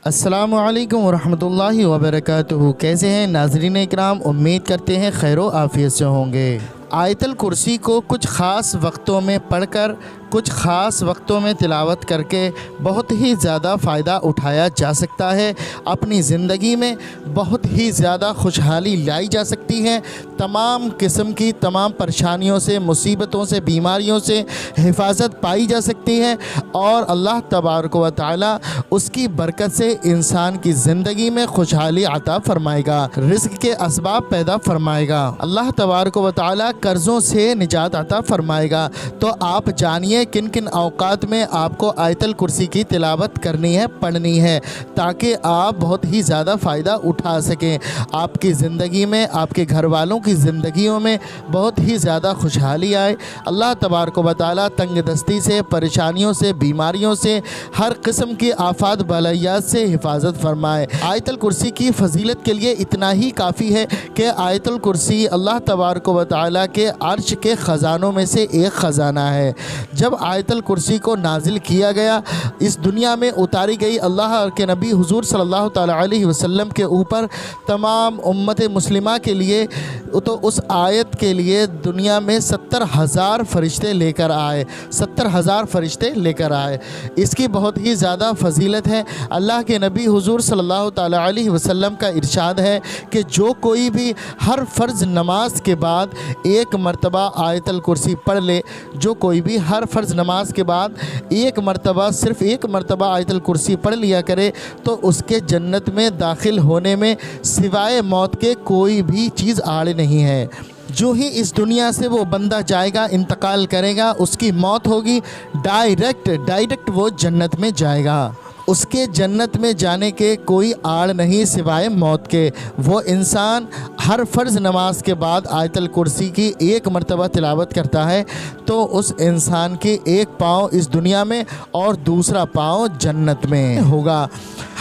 अस्सलामु अलैकुम वरहमतुल्लाहि वबरकातुहू। कैसे हैं नाज़रीन इकराम, उम्मीद करते हैं खैर व आफ़ियत से होंगे। आयतल कुर्सी को कुछ ख़ास वक्तों में पढ़कर, कुछ ख़ास वक्तों में तिलावत करके बहुत ही ज़्यादा फ़ायदा उठाया जा सकता है। अपनी ज़िंदगी में बहुत ही ज़्यादा खुशहाली लाई जा सकती है। तमाम किस्म की तमाम परेशानियों से, मुसीबतों से, बीमारियों से हिफाजत पाई जा सकती है और अल्लाह तबारक व तआला उसकी बरकत से इंसान की ज़िंदगी में खुशहाली अता फ़रमाएगा, रिज़्क़ के असबाब पैदा फ़रमाएगा। अल्लाह तबारक व तआला कर्ज़ों से निजात अता फ़रमाएगा। तो आप जानिए किन किन औक़ात में आपको आयतल कुर्सी की तिलावत करनी है, पढ़नी है, ताकि आप बहुत ही ज़्यादा फ़ायदा उठा सकें। आपकी ज़िंदगी में, आपके घर वालों की ज़िंदगियों में बहुत ही ज़्यादा खुशहाली आए। अल्लाह तबारक व तआला तंगदस्ती से, परेशानियों से, बीमारियों से, हर किस्म की आफात बलायात से हिफाजत फरमाए। आयतल कुर्सी की फ़जीलत के लिए इतना ही काफ़ी है कि आयतल कुर्सी अल्लाह तबारक व तआला के अर्श के ख़ज़ानों में से एक ख़ज़ाना है। जब आयतल कुर्सी को नाजिल किया गया, इस दुनिया में उतारी गई, अल्लाह के नबी हुज़ूर सल्लल्लाहु तआला अलैहि वसल्लम के ऊपर तमाम उम्मत मुस्लिमा के लिए, तो उस आयत के लिए दुनिया में 70,000 फ़रिश्ते लेकर आए, 70,000 फ़रिश्ते लेकर आए। इसकी बहुत ही ज़्यादा फ़जीलत है। अल्लाह के नबी हुज़ूर सल्लल्लाहु तआला अलैहि वसल्लम का इरशाद है कि जो कोई भी हर फ़र्ज़ नमाज के बाद एक मरतबा आयतल कुर्सी पढ़ ले, जो कोई भी हर फ़र्ज़ नमाज के बाद एक मरतबा, सिर्फ़ एक मरतबा आयतल कुर्सी पढ़ लिया करे, तो उसके जन्नत में दाखिल होने में सिवाय मौत के कोई भी चीज़ आड़ नहीं है। जो ही इस दुनिया से वो बंदा जाएगा, इंतकाल करेगा, उसकी मौत होगी, डायरेक्ट वो जन्नत में जाएगा। उसके जन्नत में जाने के कोई आड़ नहीं सिवाय मौत के। वो इंसान हर फ़र्ज़ नमाज के बाद आयतल कुर्सी की एक मरतबा तिलावत करता है तो उस इंसान की एक पाँव इस दुनिया में और दूसरा पाँव जन्नत में होगा।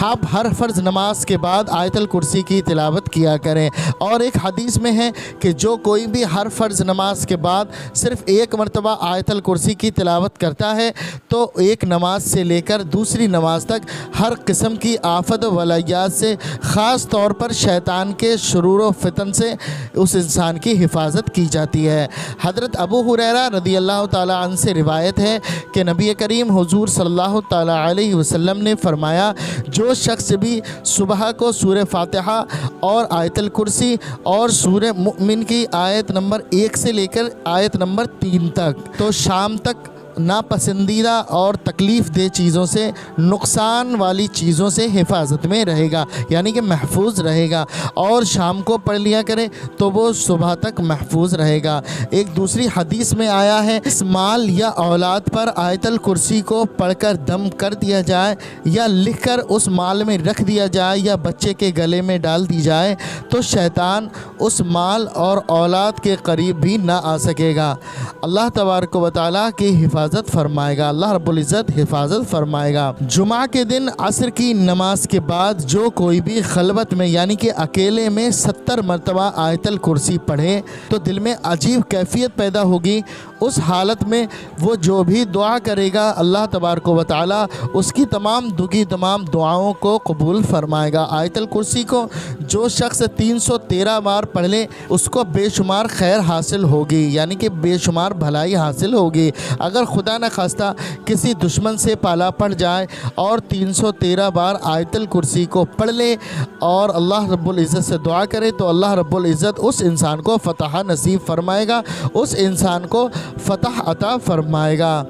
आप हर फ़र्ज़ नमाज के बाद आयतल कुर्सी की तिलावत किया करें। और एक हदीस में है कि जो कोई भी हर फ़र्ज़ नमाज के बाद सिर्फ़ एक मरतबा आयतल कुर्सी की तिलावत करता है तो एक नमाज से लेकर दूसरी नमाज तक हर किस्म की आफत वलायात से, ख़ास तौर पर शैतान के शुरूर व फितन से उस इंसान की हिफाजत की जाती है। हज़रत अबू हुरैरा रज़ी अल्लाह ताला अन्हु से रिवायत है कि नबी करीम हुज़ूर सल्लल्लाहु ताला अलैहि वसल्लम ने फ़रमाया, जो शख्स भी सुबह को सूरह फातिहा और आयतल कुर्सी और सूरह मुमिन की आयत नंबर 1 से लेकर आयत नंबर 3 तक, तो शाम तक नापसंदीदा और तकलीफ़ दे चीज़ों से, नुकसान वाली चीज़ों से हिफाजत में रहेगा, यानी कि महफूज रहेगा। और शाम को पढ़ लिया करे तो वो सुबह तक महफूज रहेगा। एक दूसरी हदीस में आया है, इस माल या औलाद पर आयतल कुर्सी को पढ़कर दम कर दिया जाए या लिखकर उस माल में रख दिया जाए या बच्चे के गले में डाल दी जाए तो शैतान उस माल और औलाद के करीब भी ना आ सकेगा। अल्लाह तबारक व तआला की हिफाजत फरमाएगा, अल्लाह रब्बुल इज़्ज़त हिफाजत फरमाएगा। जुमा के दिन असर की नमाज के बाद जो कोई भी खलवत में, यानी कि अकेले में 70 मरतबा आयतल कुर्सी पढ़े तो दिल में अजीब कैफियत पैदा होगी। उस हालत में वो जो भी दुआ करेगा अल्लाह तबारक व तआला उसकी तमाम दुआओं को कबूल फरमाएगा। आयतल कुर्सी को जो शख्स 313 बार पढ़ ले उसको बेशुमार खैर हासिल होगी, यानी कि बेशुमार भलाई हासिल होगी। अगर खुदा न खास्ता किसी दुश्मन से पाला पड़ जाए और 313 बार आयतल कुर्सी को पढ़ ले और अल्लाह रब्बुल इज़्ज़त से दुआ करे तो अल्लाह रब्बुल इज़्ज़त उस इंसान को फ़तह नसीब फरमाएगा, उस इंसान को फ़तह अता फरमाएगा।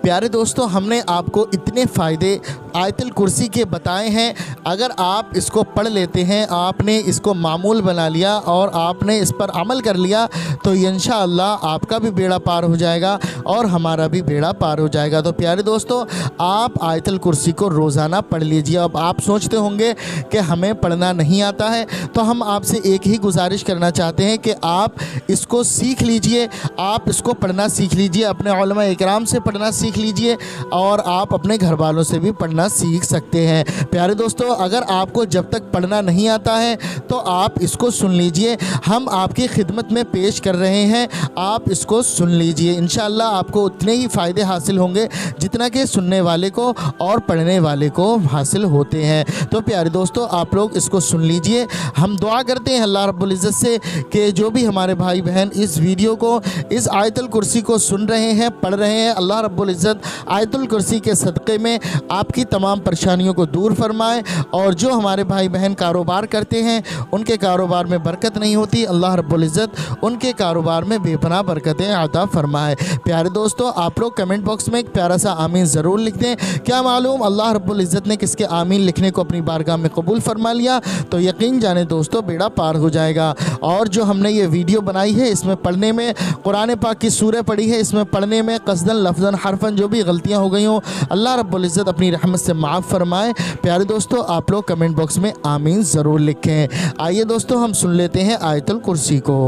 प्यारे दोस्तों, हमने आपको इतने फ़ायदे आयतल कुर्सी के बताए हैं। अगर आप इसको पढ़ लेते हैं, आपने इसको मामूल बना लिया और आपने इस पर अमल कर लिया तो इंशाअल्लाह आपका भी बेड़ा पार हो जाएगा और हमारा भी बेड़ा पार हो जाएगा। तो प्यारे दोस्तों, आप आयतल कुर्सी को रोज़ाना पढ़ लीजिए। अब आप सोचते होंगे कि हमें पढ़ना नहीं आता है, तो हम आपसे एक ही गुजारिश करना चाहते हैं कि आप इसको सीख लीजिए, आप इसको पढ़ना सीख लीजिए, अपने उलमा इकराम से पढ़ना सीख सीख लीजिए और आप अपने घर वालों से भी पढ़ना सीख सकते हैं। प्यारे दोस्तों, अगर आपको जब तक पढ़ना नहीं आता है तो आप इसको सुन लीजिए, हम आपकी खिदमत में पेश कर रहे हैं, आप इसको सुन लीजिए। इंशाअल्लाह आपको उतने ही फ़ायदे हासिल होंगे जितना कि सुनने वाले को और पढ़ने वाले को हासिल होते हैं। तो प्यारे दोस्तों, आप लोग इसको सुन लीजिए। हम दुआ करते हैं अल्लाह रब्बुल इज़्ज़त से कि जो भी हमारे भाई बहन इस वीडियो को, इस आयतुल कुर्सी को सुन रहे हैं, पढ़ रहे हैं, अल्लाह रब्बुल इज़्ज़त आयतुल कुर्सी के सदक़े में आपकी तमाम परेशानियों को दूर फरमाए। और जो हमारे भाई बहन कारोबार करते हैं, उनके कारोबार में बरकत नहीं होती, अल्लाह रब्बुल इज़्ज़त उनके कारोबार में बेपनाह बरकतें अता फरमाए। प्यारे दोस्तों, आप लोग कमेंट बॉक्स में एक प्यारा सा आमीन ज़रूर लिख दें। क्या मालूम अल्लाह रब्बुल इज़्ज़त ने किसके आमीन लिखने को अपनी बारगाह में कबूल फरमा लिया तो यकीन जाने दोस्तों बेड़ा पार हो जाएगा। और जो हमने ये वीडियो बनाई है, इसमें पढ़ने में कुरान पाक की सूरह पढ़ी है, इसमें पढ़ने में कसदन लफ्ज़न हरफन जो भी गलतियाँ हो गई हों, अल्लाह रब्बुल इज़्ज़त अपनी रहमत से माफ़ फरमाए। प्यारे दोस्तों, आप लोग कमेंट बॉक्स में आमीन ज़रूर लिखें। आइए दोस्तों, हम सुन लेते हैं आयतुल कुर्सी को।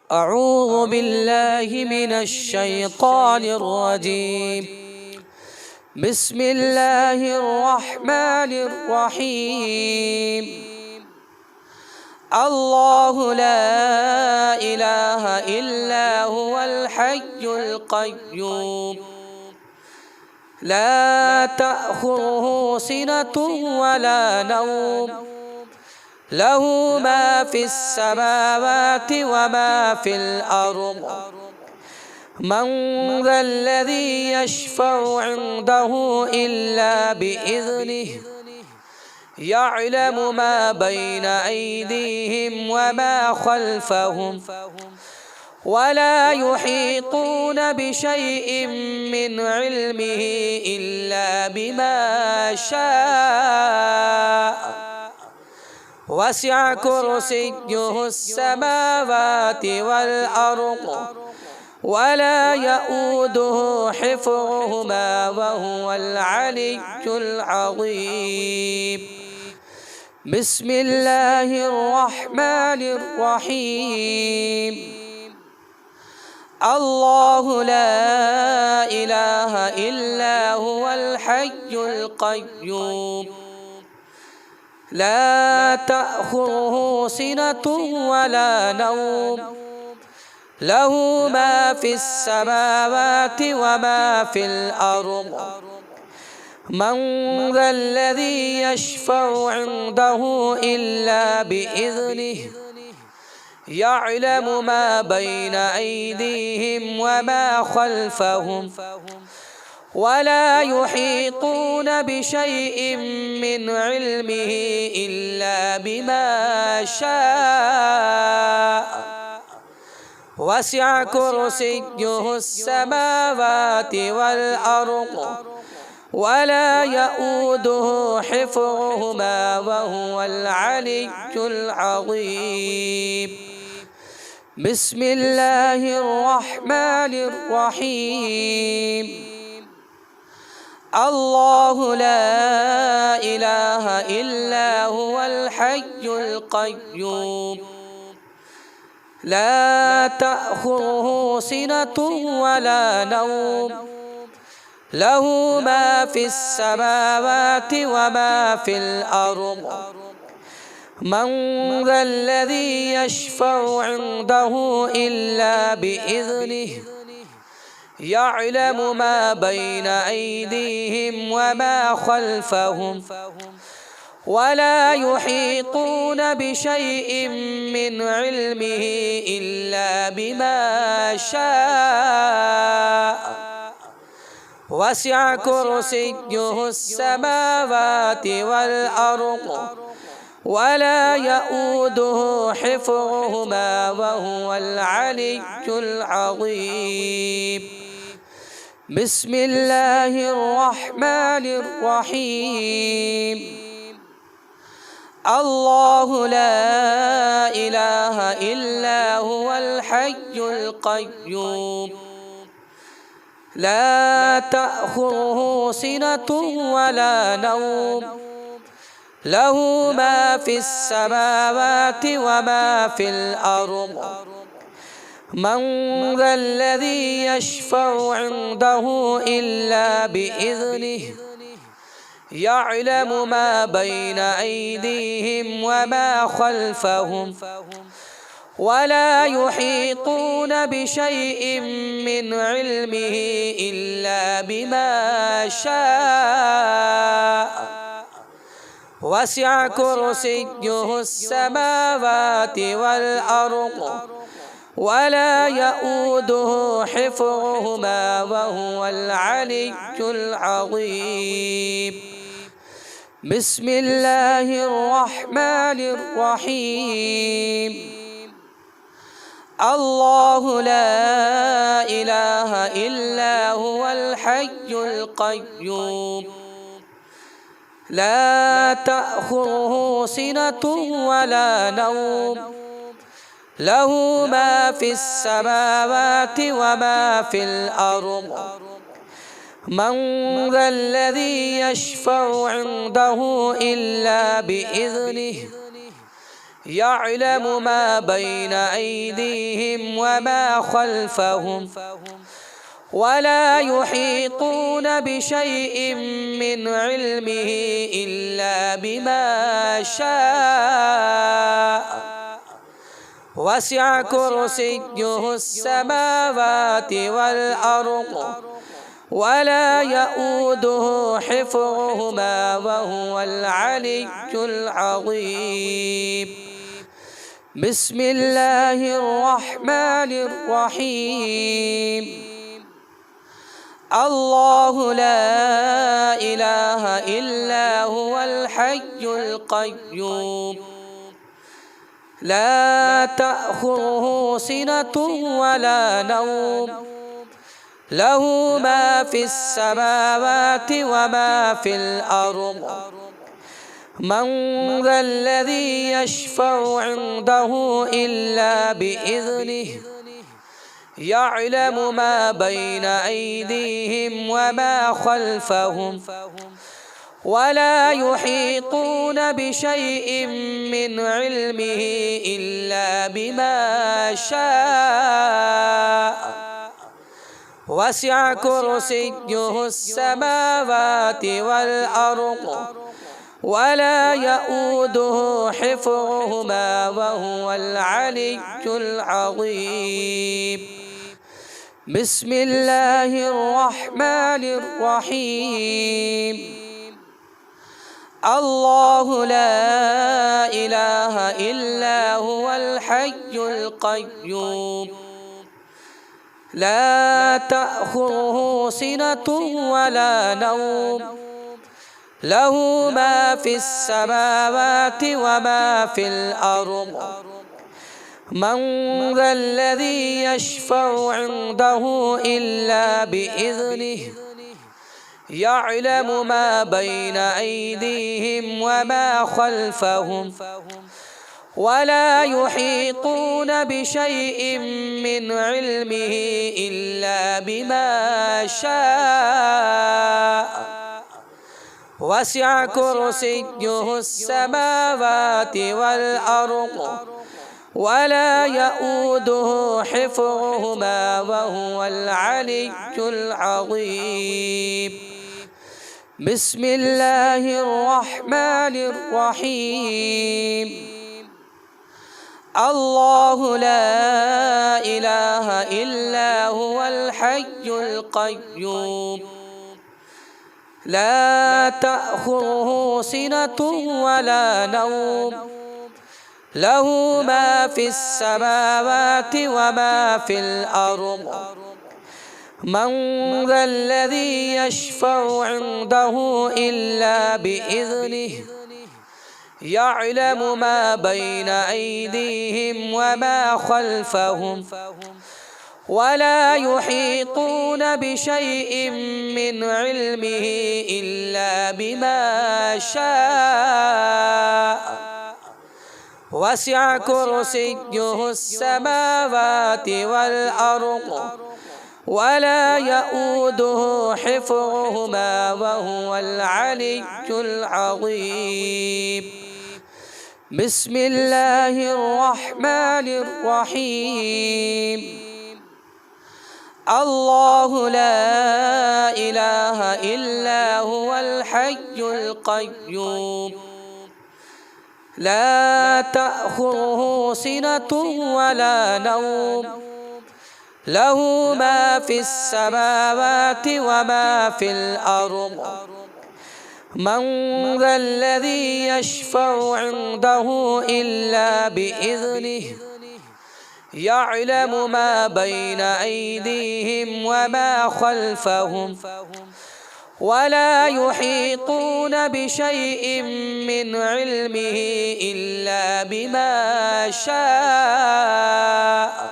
अऊज़ु बिल्लाहि मिनश शैतानिर रजीम। बिस्मिल्लाहिर रहमानिर रहीम। अल्लाहु ला इलाहा इल्ला हुवल हय्युल क़य्यूम। ला तअख़ुज़ुहु सिनतुन वला नौम। लहू मा फ़िस समावाति व मा फ़िल अर्ज़। मन ज़ल्लज़ी यशफ़अु इंदहु इल्ला बिइज़्निहि। यअलमु मा बैन अयदीहिम व मा ख़ल्फ़हुम। वला युहीतून बिशैइन मिन इल्मिही इल्ला बिमा शाअ। वसिअ कुर्सियुहु अस्समावाति वल अर्ज़ वला यऊदुहु हिफ़्ज़ुहुमा वहुवल अलिय्युल अज़ीम। बिस्मिल्लाहिर रहमानिर रहीम। अल्लाहु ला इलाहा इल्ला हुवल हय्युल क़य्यूम। ला तअख़ुज़ुहु सिनतुन वला नौम। लहू मा फ़िस समावाति व मा फ़िल अर्ज़। मन ज़ल्लज़ी यशफ़अु इंदहु इल्ला बिइज़्निहि। यअलमु मा बैन अयदीहिम व मा ख़ल्फ़हुम। वला युहीतून बिशैइन मिन इल्मिही इल्ला बिमा शाअ। वसिअ कुर्सियुहु अस्समावाति वल अर्ज़ वला यऊदुहु हिफ़्ज़ुहुमा वहुवल अलिय्युल अज़ीम। बिस्मिल्लाहिर रहमानिर रहीम। अल्लाहु ला इलाहा इल्ला हुवल हय्युल क़य्यूम। ला तअख़ुज़ुहु सिनतुन वला नौम। लहू मा फ़िस समावाति व मा फ़िल अर्ज़। मन ज़ल्लज़ी यशफ़अु इंदहु इल्ला बिइज़्निहि। यअलमु मा बैन अयदीहिम व मा ख़ल्फ़हुम। वला युहीतून बिशैइन मिन इल्मिही इल्ला बिमा शाअ। वसिअ कुर्सियुहु अस्समावाति वल अर्ज़ वला यऊदुहु हिफ़्ज़ुहुमा वहुवल अलिय्युल अज़ीम। बिस्मिल्लाहिर रहमानिर रहीम। अल्लाहु ला इलाहा इल्ला हुवल हय्युल क़य्यूम। ला तअख़ुज़ुहु सिनतुन वला नौम। लहू मा फ़िस समावाति व मा फ़िल अर्ज़। من ذا الذي يشفع عنده إلا بإذنه يعلم ما بين أيديهم وما خلفهم ولا يحيطون بشيء من علمه إلا بما شاء وسع كرسيه السماوات والأرض ولا يؤوده حفظهما وهو العلي العظيم. بسم الله الرحمن الرحيم. الله لا إله إلا هو الحي القيوم لا تأخذه سنة ولا نوم له ما في السماوات وما في الأرض من ذا الذي يشفع عنده إلا بإذنه يعلم ما بين أيديهم وما خلفهم ولا يحيطون بشيء من علمه إلا بما شاء وسع كرسيه السماوات والأرض ولا يؤوده حفظهما وهو العلي العظيم. بسم الله الرحمن الرحيم. الله لا إله إلا هو الحي القيوم لا تأخذه سنة ولا نوم له ما في السماوات وما في الأرض من ذا الذي يشفع عنده إلا بإذنه يعلم ما بين أيديهم وما خلفهم ولا يحيطون بشيء من علمه إلا بما شاء وسع كرسيه السماوات والأرض ولا يؤوده حفظهما وهو العلي العظيم. بسم الله الرحمن الرحيم. الله لا إله إلا هو الحي القيوم لا تأخذه سنة ولا نوم له ما في السماوات وما في الأرض من ذا الذي يشفع عنده إلا بإذنه يعلم ما بين أيديهم وما خلفهم ولا يحيطون بشيء من علمه إلا بما شاء وسع كرسيه السماوات والأرض ولا يؤوده حفظهما وهو العلي العظيم. بسم الله الرحمن الرحيم. الله لا إله إلا هو الحي القيوم لا تأخذه سنة ولا نوم له ما في السماوات وما في الأرض من ذا الذي يشفع عنده إلا بإذنه يعلم ما بين أيديهم وما خلفهم ولا يحيطون بشيء من علمه إلا بما شاء وسع كرسيه السماوات والأرض ولا يؤوده حفظهما وهو العلي العظيم. بسم الله الرحمن الرحيم الله لا إله إلا هو الحي القيوم لا تأخذه سنة ولا نوم له ما في السماوات وما في الأرض من ذا الذي يشفع عنده إلا بإذنه يعلم ما بين أيديهم وما خلفهم ولا يحيطون بشيء من علمه إلا بما شاء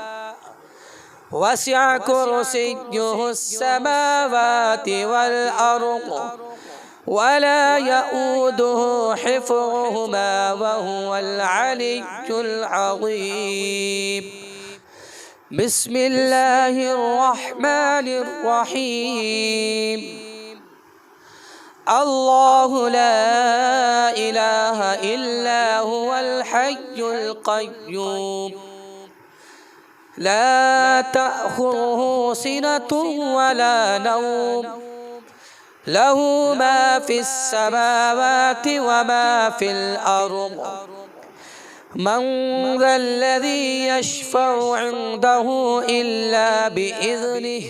وسع كرسيه السماوات والأرض ولا يؤوده حفظهما وهو العلي العظيم بسم الله الرحمن الرحيم الله لا إله إلا هو الحي القيوم لا تأخذه سنة ولا نوم له ما في السماوات وما في الأرض من ذا الذي يشفع عنده إلا بإذنه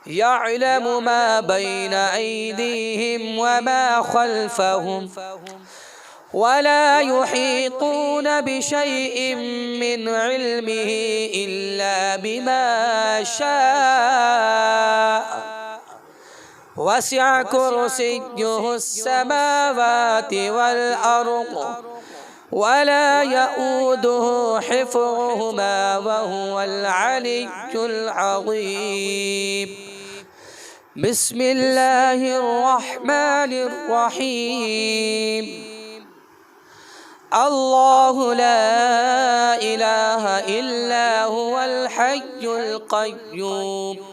يعلم ما بين أيديهم وما خلفهم ولا يحيطون بشيء من علمه إلا بما شاء وسع كرسيه السماوات والأرض ولا يؤوده حفظهما وهو العلي العظيم بسم الله الرحمن الرحيم الله لا إله إلا هو الحي القيوم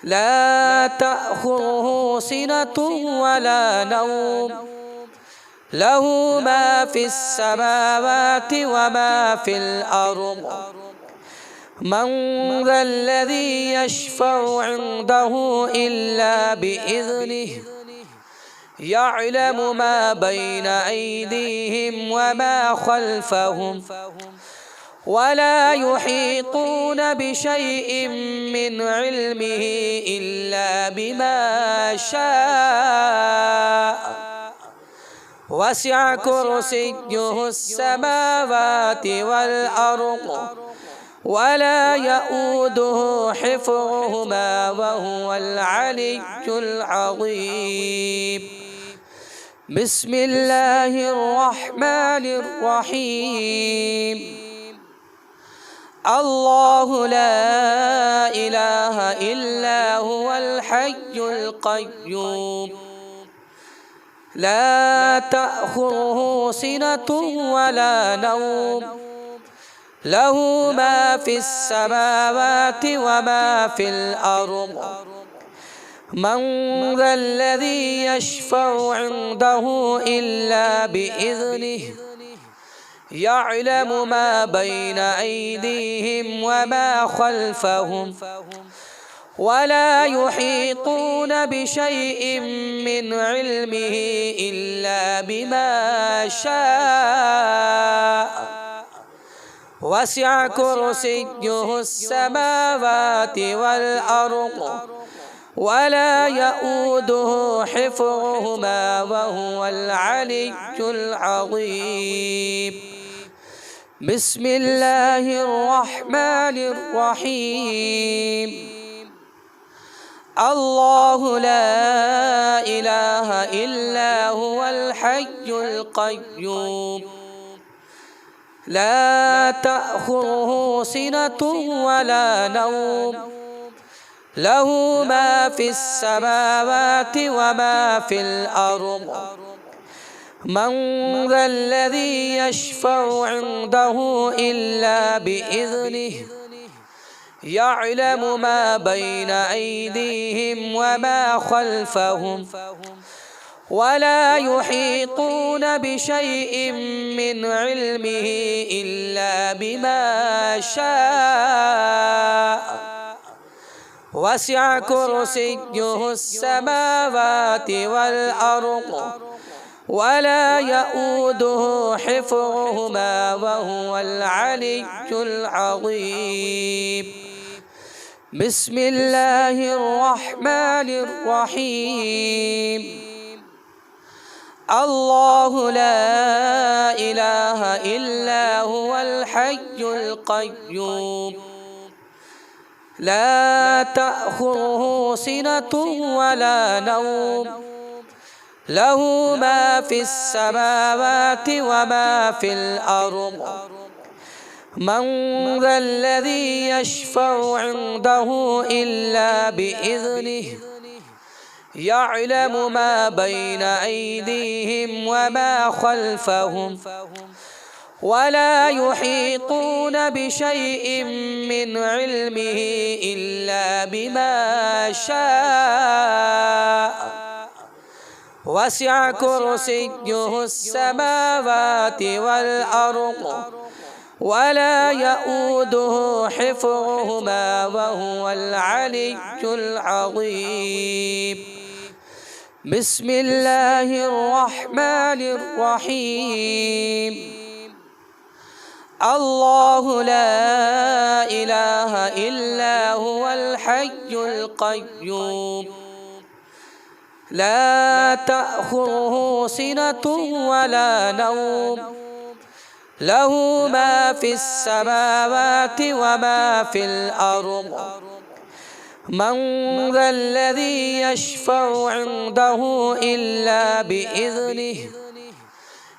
لا تأخذه سنة ولا نوم له ما في السماوات وما في الأرض من ذا الذي يشفع عنده إلا بإذنه يعلم ما بين أيديهم وما خلفهم ولا يحيطون بشيء من علمه إلا بما شاء وسع كرسيه السماوات والأرض ولا يؤوده حفظهما وهو العلي العظيم بسم الله الرحمن الرحيم الله لا إله إلا هو الحي القيوم لا تأخذه سنة ولا نوم له ما في السماوات وما في الأرض من ذا الذي يشفع عنده إلا بإذنه يعلم ما بين أيديهم وما خلفهم ولا يحيطون بشيء من علمه إلا بما شاء وسع كرسيه السماوات والأرض ولا يؤوده حفظهما وهو العلي العظيم بسم الله الرحمن الرحيم الله لا إله إلا هو الحي القيوم لا تأخذه سنة ولا نوم له ما في السماوات وما في الأرض من ذا الذي يشفع عنده إلا بإذنه يعلم ما بين أيديهم وما خلفهم ولا يحيطون بشيء من علمه إلا بما شاء وسع كرسيه السماوات والأرض ولا يؤوده حفظهما وهو العلي العظيم. بسم الله الرحمن الرحيم. الله لا إله إلا هو الحي القيوم لا تأخذه سنة ولا نوم له ما في السماوات وما في الأرض من ذا الذي يشفع عنده إلا بإذنه يعلم ما بين أيديهم وما خلفهم ولا يحيطون بشيء من علمه إلا بما شاء وسع كرسيه السماوات والأرض ولا يؤوده حفظهما وهو العلي العظيم. بسم الله الرحمن الرحيم. الله لا إله إلا هو الحي القيوم لا تأخذه سنة ولا نوم له ما في السماوات وما في الأرض من ذا الذي يشفع عنده إلا بإذنه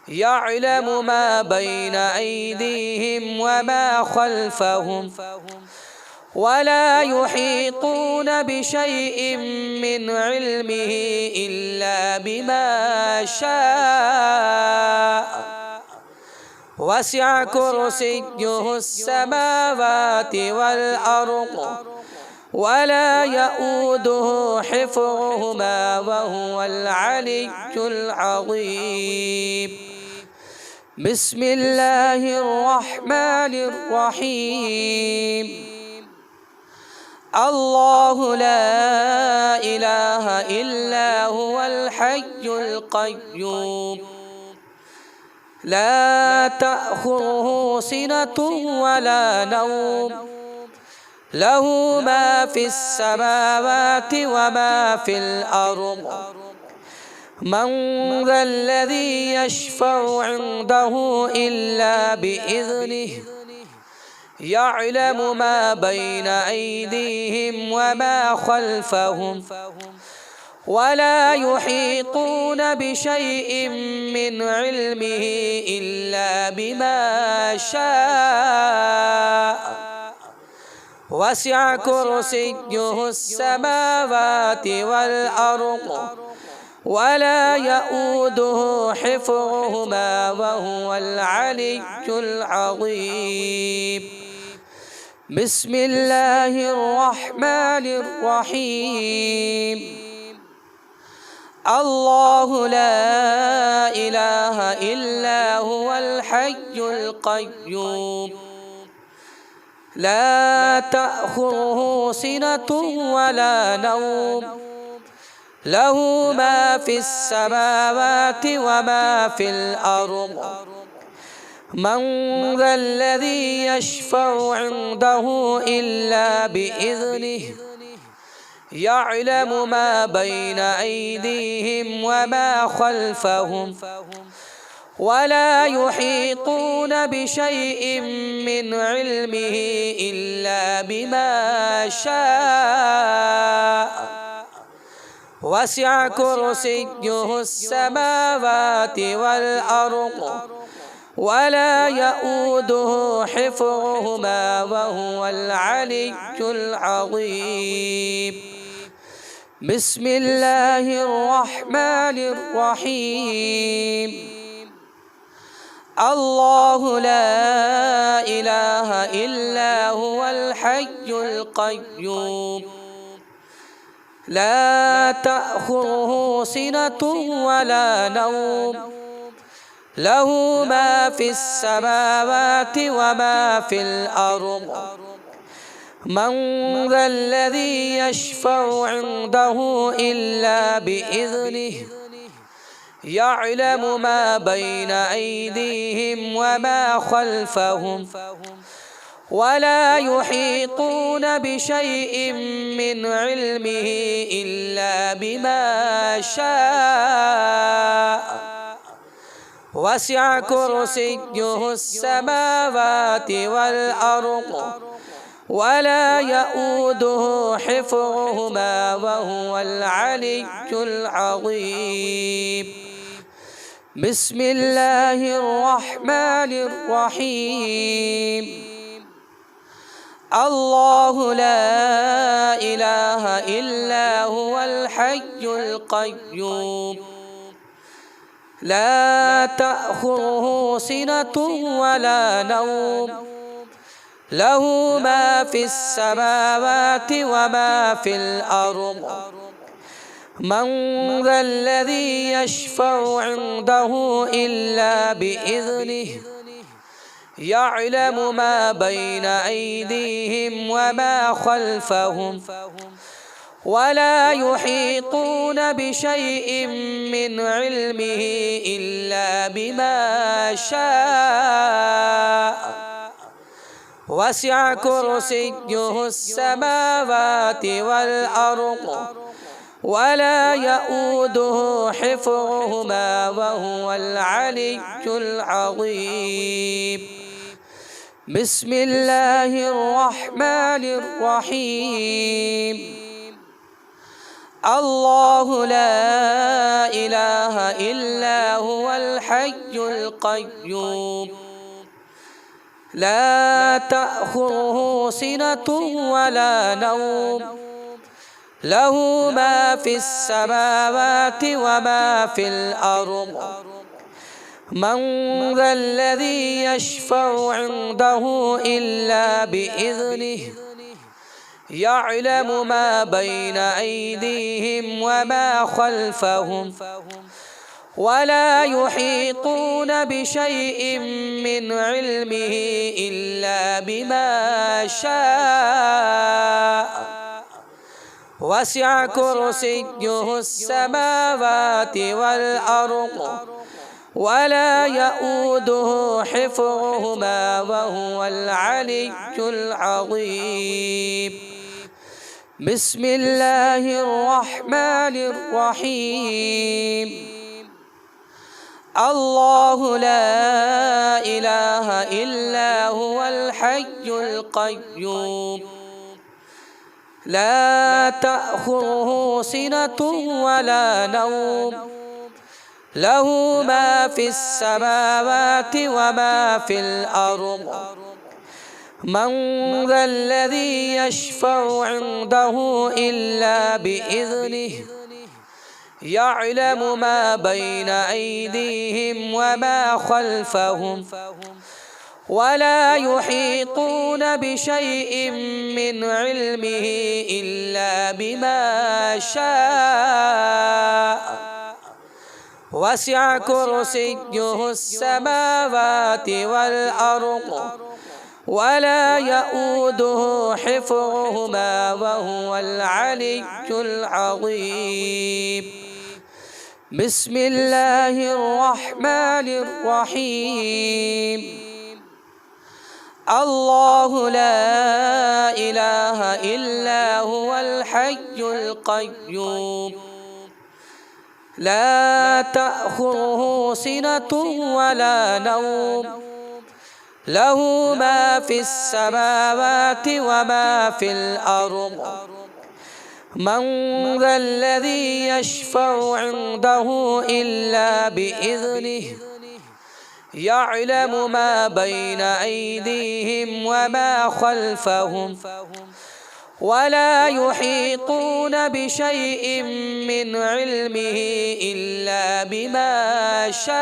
يعلم ما بين أيديهم وما خلفهم ولا يحيطون بشيء من علمه إلا بما شاء وسع كرسيه السماوات والأرض ولا يؤوده حفظهما وهو العلي العظيم. بسم الله الرحمن الرحيم. الله لا إله إلا هو الحي القيوم لا تأخذه سنة ولا نوم له ما في السماوات وما في الأرض من ذا الذي يشفع عنده إلا بإذنه يعلم ما بين أيديهم وما خلفهم ولا يحيطون بشيء من علمه إلا بما شاء وسع كرسيه السماوات والأرض ولا يؤوده حفظهما وهو العلي العظيم. بسم الله الرحمن الرحيم. الله لا إله إلا هو الحي القيوم لا تأخذه سنة ولا نوم له ما في السماوات وما في الأرض من ذا الذي يشفع عنده إلا بإذنه يعلم ما بين أيديهم وما خلفهم ولا يحيطون بشيء من علمه إلا بما شاء وسع كرسيه السماوات والأرض ولا يؤوده حفظهما وهو العلي العظيم. بسم الله الرحمن الرحيم. الله لا إله إلا هو الحي القيوم لا تأخذه سنة ولا نوم له ما في السماوات وما في الأرض من ذا الذي يشفع عنده إلا بإذنه يعلم ما بين أيديهم وما خلفهم ولا يحيطون بشيء من علمه إلا بما شاء وسع كرسيه السماوات والأرض ولا يؤوده حفظهما وهو العلي العظيم بسم الله الرحمن الرحيم الله لا إله إلا هو الحي القيوم لا تأخذه سنة ولا نوم له ما في السماوات وما في الأرض من ذا الذي يشفع عنده إلا بإذنه يعلم ما بين أيديهم وما خلفهم ولا يحيطون بشيء من علمه إلا بما شاء وسع كرسيه السماوات والأرض ولا يؤوده حفظهما وهو العلي العظيم بسم الله الرحمن الرحيم الله لا إله إلا هو الحي القيوم لا تأخذه سنة ولا نوم له ما في السماوات وما في الأرض من ذا الذي يشفع عنده إلا بإذنه يعلم ما بين أيديهم وما خلفهم ولا يحيطون بشيء من علمه إلا بما شاء وسع كرسيه السماوات والأرض ولا يؤوده حفظهما وهو العلي العظيم بسم الله الرحمن الرحيم الله لا إله إلا هو الحي القيوم لا تأخذه سنة ولا نوم له ما في السماوات وما في الأرض من ذا الذي يشفع عنده إلا بإذنه يعلم ما بين أيديهم وما خلفهم ولا يحيطون بشيء من علمه إلا بما شاء وسع كرسيه السماوات والأرض ولا يؤوده حفظهما وهو العلي العظيم بسم الله الرحمن الرحيم الله لا إله إلا هو الحي القيوم لا تأخذه سنة ولا نوم له ما في السماوات وما في الأرض من ذا الذي يشفع عنده إلا بإذنه يعلم ما بين أيديهم وما خلفهم ولا يحيطون بشيء من علمه إلا بما شاء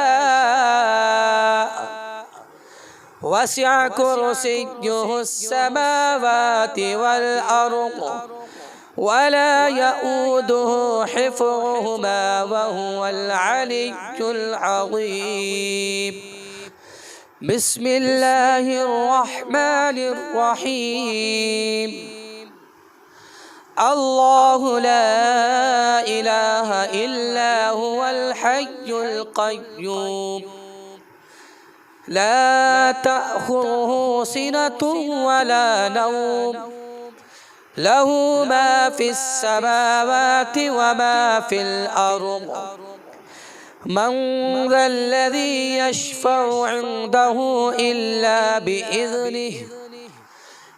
وسع كرسيه السماوات والأرض ولا يؤوده حفظهما وهو العلي العظيم. بسم الله الرحمن الرحيم. الله لا إله إلا هو الحي القيوم لا تأخذه سنة ولا نوم له ما في السماوات وما في الأرض من ذا الذي يشفع عنده إلا بإذنه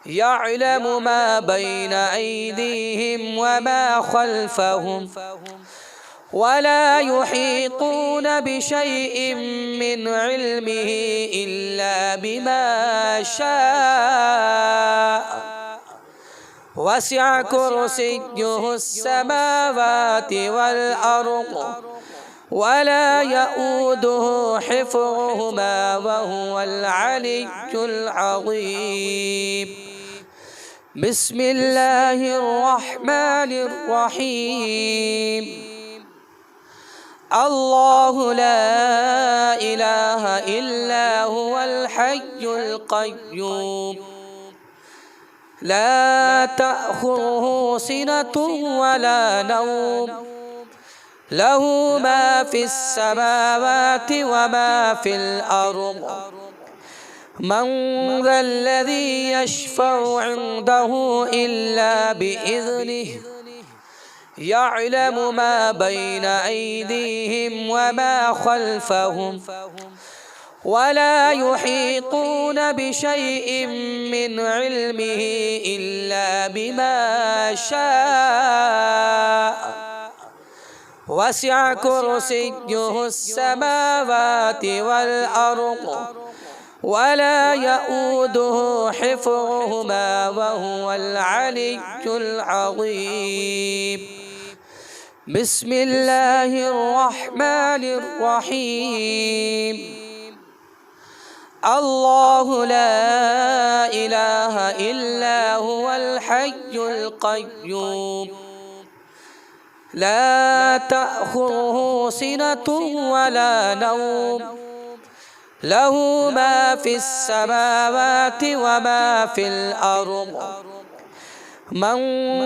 يعلم ما بين أيديهم وما خلفهم ولا يحيطون بشيء من علمه إلا بما شاء وسع كرسيه السماوات والأرض ولا يؤوده حفظهما وهو العلي العظيم. بسم الله الرحمن الرحيم. الله لا إله إلا هو الحي القيوم لا تأخذه سنة ولا نوم له ما في السماوات وما في الأرض من ذا الذي يشفع عنده إلا بإذنه يعلم ما بين أيديهم وما خلفهم ولا يحيطون بشيء من علمه إلا بما شاء وسع كرسيه السماوات والأرض ولا يؤوده حفظهما وهو العلي العظيم. بسم الله الرحمن الرحيم. الله لا إله إلا هو الحي القيوم لا تأخذه سنة ولا نوم له ما في السماوات وما في الأرض من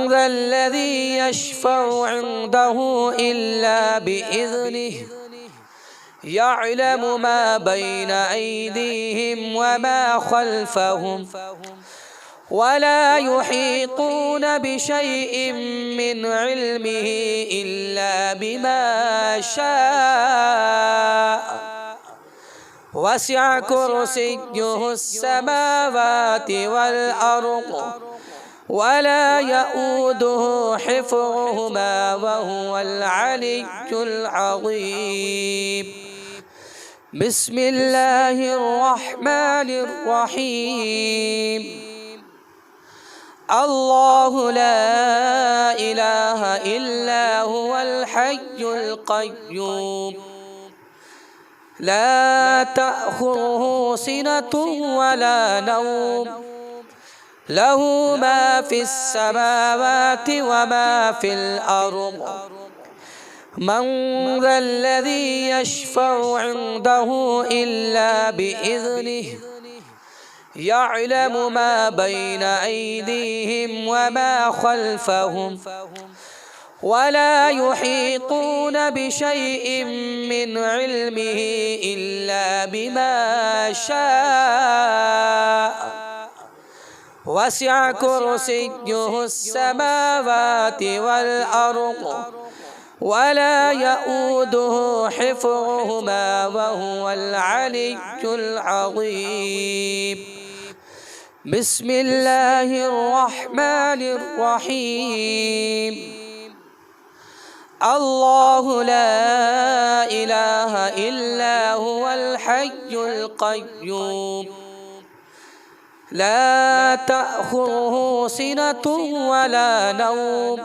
ذا الذي يشفع عنده إلا بإذنه يعلم ما بين أيديهم وما خلفهم ولا يحيطون بشيء من علمه إلا بما شاء وسع كرسيه السماوات والأرض ولا يؤوده حفظهما وهو العلي العظيم. بسم الله الرحمن الرحيم. الله لا إله إلا هو الحي القيوم لا تأخذه سنة ولا نوم له ما في السماوات وما في الأرض من ذا الذي يشفع عنده إلا بإذنه يعلم ما بين أيديهم وما خلفهم ولا يحيطون بشيء من علمه إلا بما شاء وسع كرسيه السماوات والأرض ولا يؤوده حفظهما وهو العلي العظيم. بسم الله الرحمن الرحيم. الله لا إله إلا هو الحي القيوم لا تأخذه سنة ولا نوم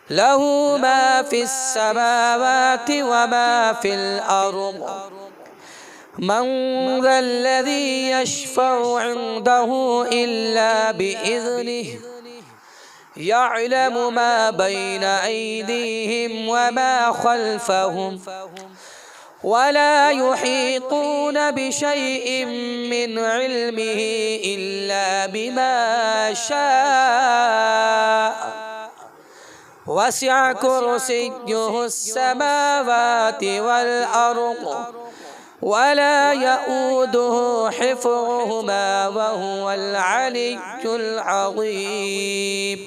له ما في السماوات وما في الأرض من ذا الذي يشفع عنده إلا بإذنه يعلم ما بين أيديهم وما خلفهم ولا يحيطون بشيء من علمه إلا بما شاء وسع كرسيه السماوات والأرض ولا يؤوده حفظهما وهو العلي العظيم.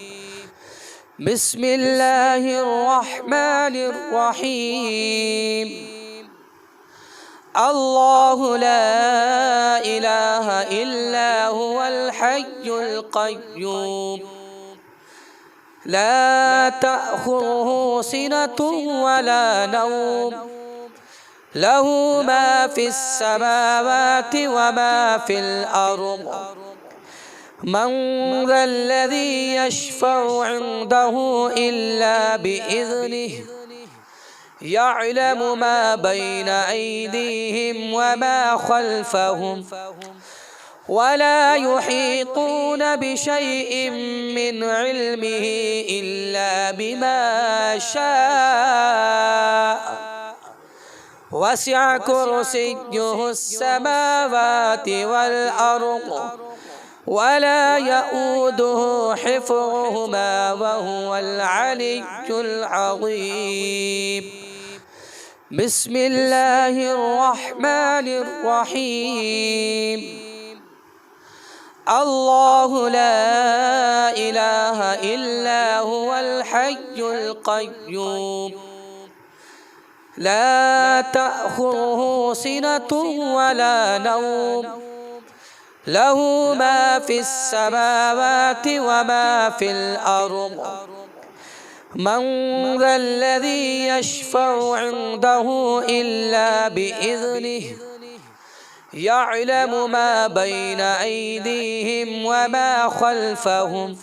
بسم الله الرحمن الرحيم. الله لا إله إلا هو الحي القيوم لا تأخذه سنة ولا نوم له ما في السماوات وما في الأرض من ذا الذي يشفع عنده إلا بإذنه يعلم ما بين أيديهم وما خلفهم ولا يحيطون بشيء من علمه إلا بما شاء وسع كرسيه السماوات والأرض ولا يؤوده حفظهما وهو العلي العظيم. بسم الله الرحمن الرحيم. الله لا إله إلا هو الحي القيوم لا تأخذه سنة ولا نوم له ما في السماوات وما في الأرض من ذا الذي يشفع عنده إلا بإذنه يعلم ما بين أيديهم وما خلفهم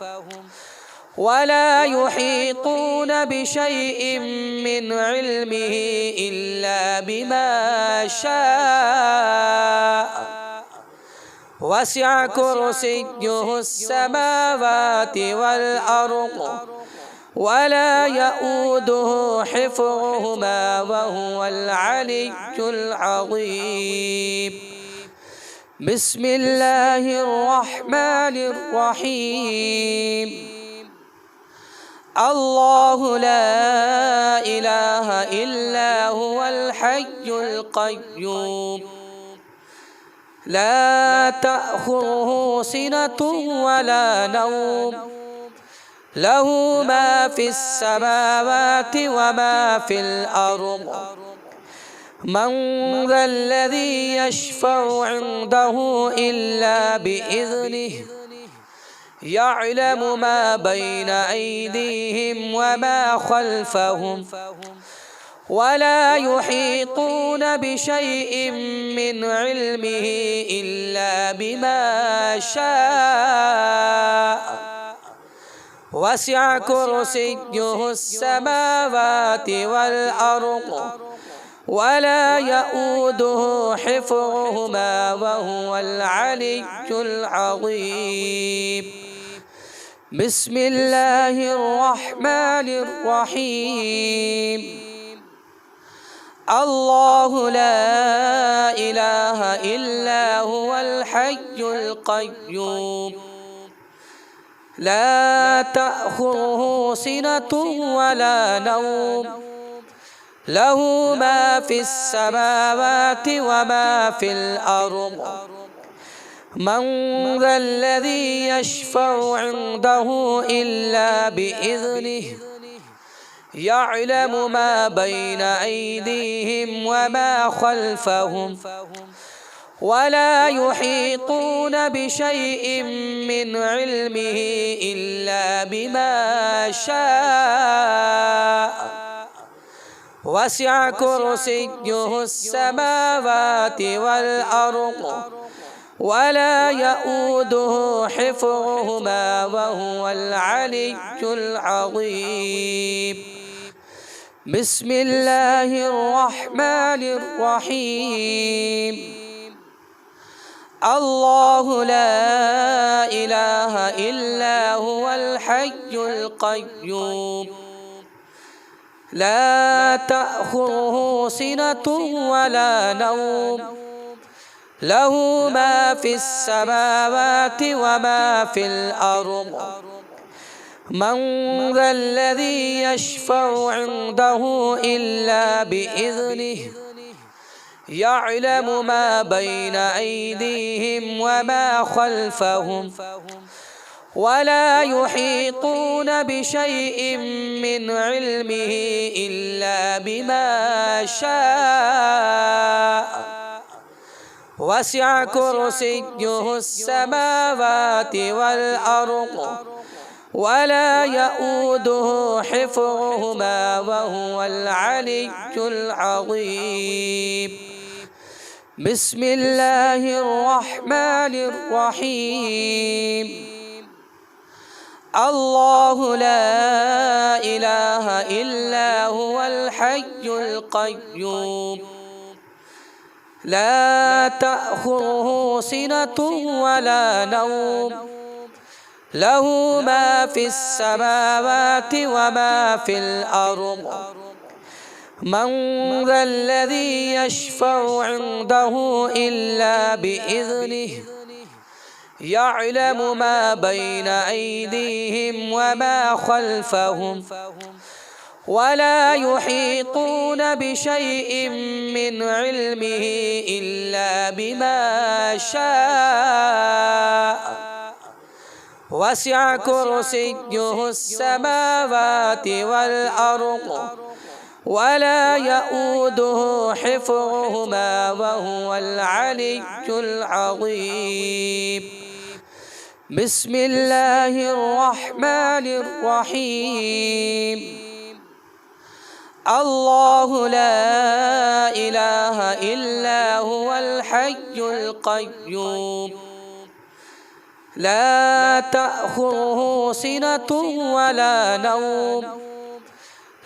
ولا يحيطون بشيء من علمه إلا بما شاء وسع كرسيه السماوات والأرض ولا يؤوده حفظهما وهو العلي العظيم. بسم الله الرحمن الرحيم. الله لا إله إلا هو الحي القيوم لا تأخذه سنة ولا نوم له ما في السماوات وما في الأرض من ذا الذي يشفع عنده إلا بإذنه يعلم ما بين أيديهم وما خلفهم ولا يحيطون بشيء من علمه إلا بما شاء وسع كرسيه السماوات والأرض ولا يؤوده حفظهما وهو العلي العظيم. بسم الله الرحمن الرحيم. الله لا إله إلا هو الحي القيوم لا تأخذه سنة ولا نوم له ما في السماوات وما في الأرض من ذا الذي يشفع عنده إلا بإذنه يعلم ما بين أيديهم وما خلفهم ولا يحيطون بشيء من علمه إلا بما شاء وسع كرسيه السماوات والأرض ولا يؤوده حفظهما وهو العلي العظيم. بسم الله الرحمن الرحيم. الله لا إله إلا هو الحي القيوم لا تأخذه سنة ولا نوم له ما في السماوات وما في الأرض من ذا الذي يشفع عنده إلا بإذنه يعلم ما بين أيديهم وما خلفهم ولا يحيطون بشيء من علمه إلا بما شاء وسع كرسيه السماوات والأرض ولا يؤوده حفظهما وهو العلي العظيم بسم الله الرحمن الرحيم الله لا إله إلا هو الحي القيوم لا تأخذه سنة ولا نوم له ما في السماوات وما في الأرض من ذا الذي يشفع عنده إلا بإذنه يعلم ما بين أيديهم وما خلفهم ولا يحيطون بشيء من علمه إلا بما شاء وسع كرسيه السماوات والأرض ولا يؤوده حفظهما وهو العلي العظيم بسم الله الرحمن الرحيم الله لا إله إلا هو الحي القيوم لا تأخذه سنة ولا نوم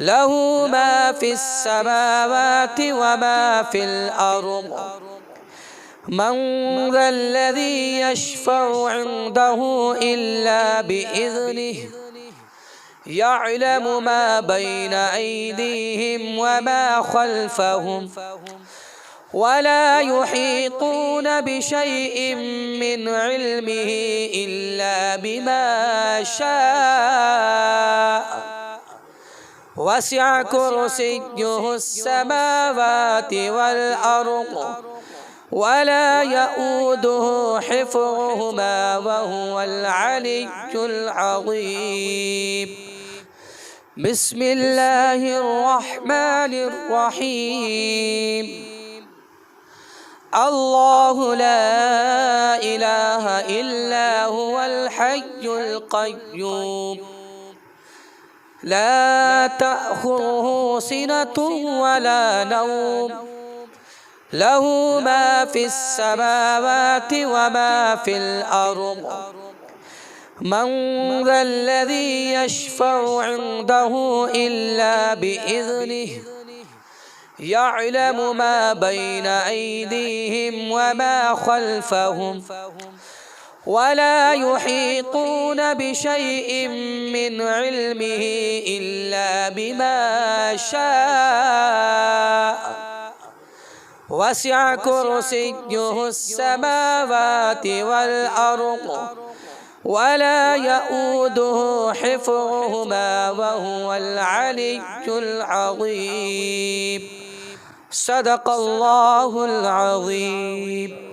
له ما في السماوات وما في الأرض من ذا الذي يشفع عنده إلا بإذنه يعلم ما بين أيديهم وما خلفهم ولا يحيطون بشيء من علمه إلا بما شاء وسع كرسيه السماوات والأرض ولا يؤوده حفظهما وهو العلي العظيم بسم الله الرحمن الرحيم الله لا إله إلا هو الحي القيوم لا تأخذه سنة ولا نوم له ما في السماوات وما في الأرض من ذا الذي يشفع عنده إلا بإذنه يعلم ما بين أيديهم وما خلفهم ولا يحيطون بشيء من علمه إلا بما شاء وسع كرسيه السماوات والأرض ولا يؤوده حفظهما وهو العلي العظيم صدق الله العظيم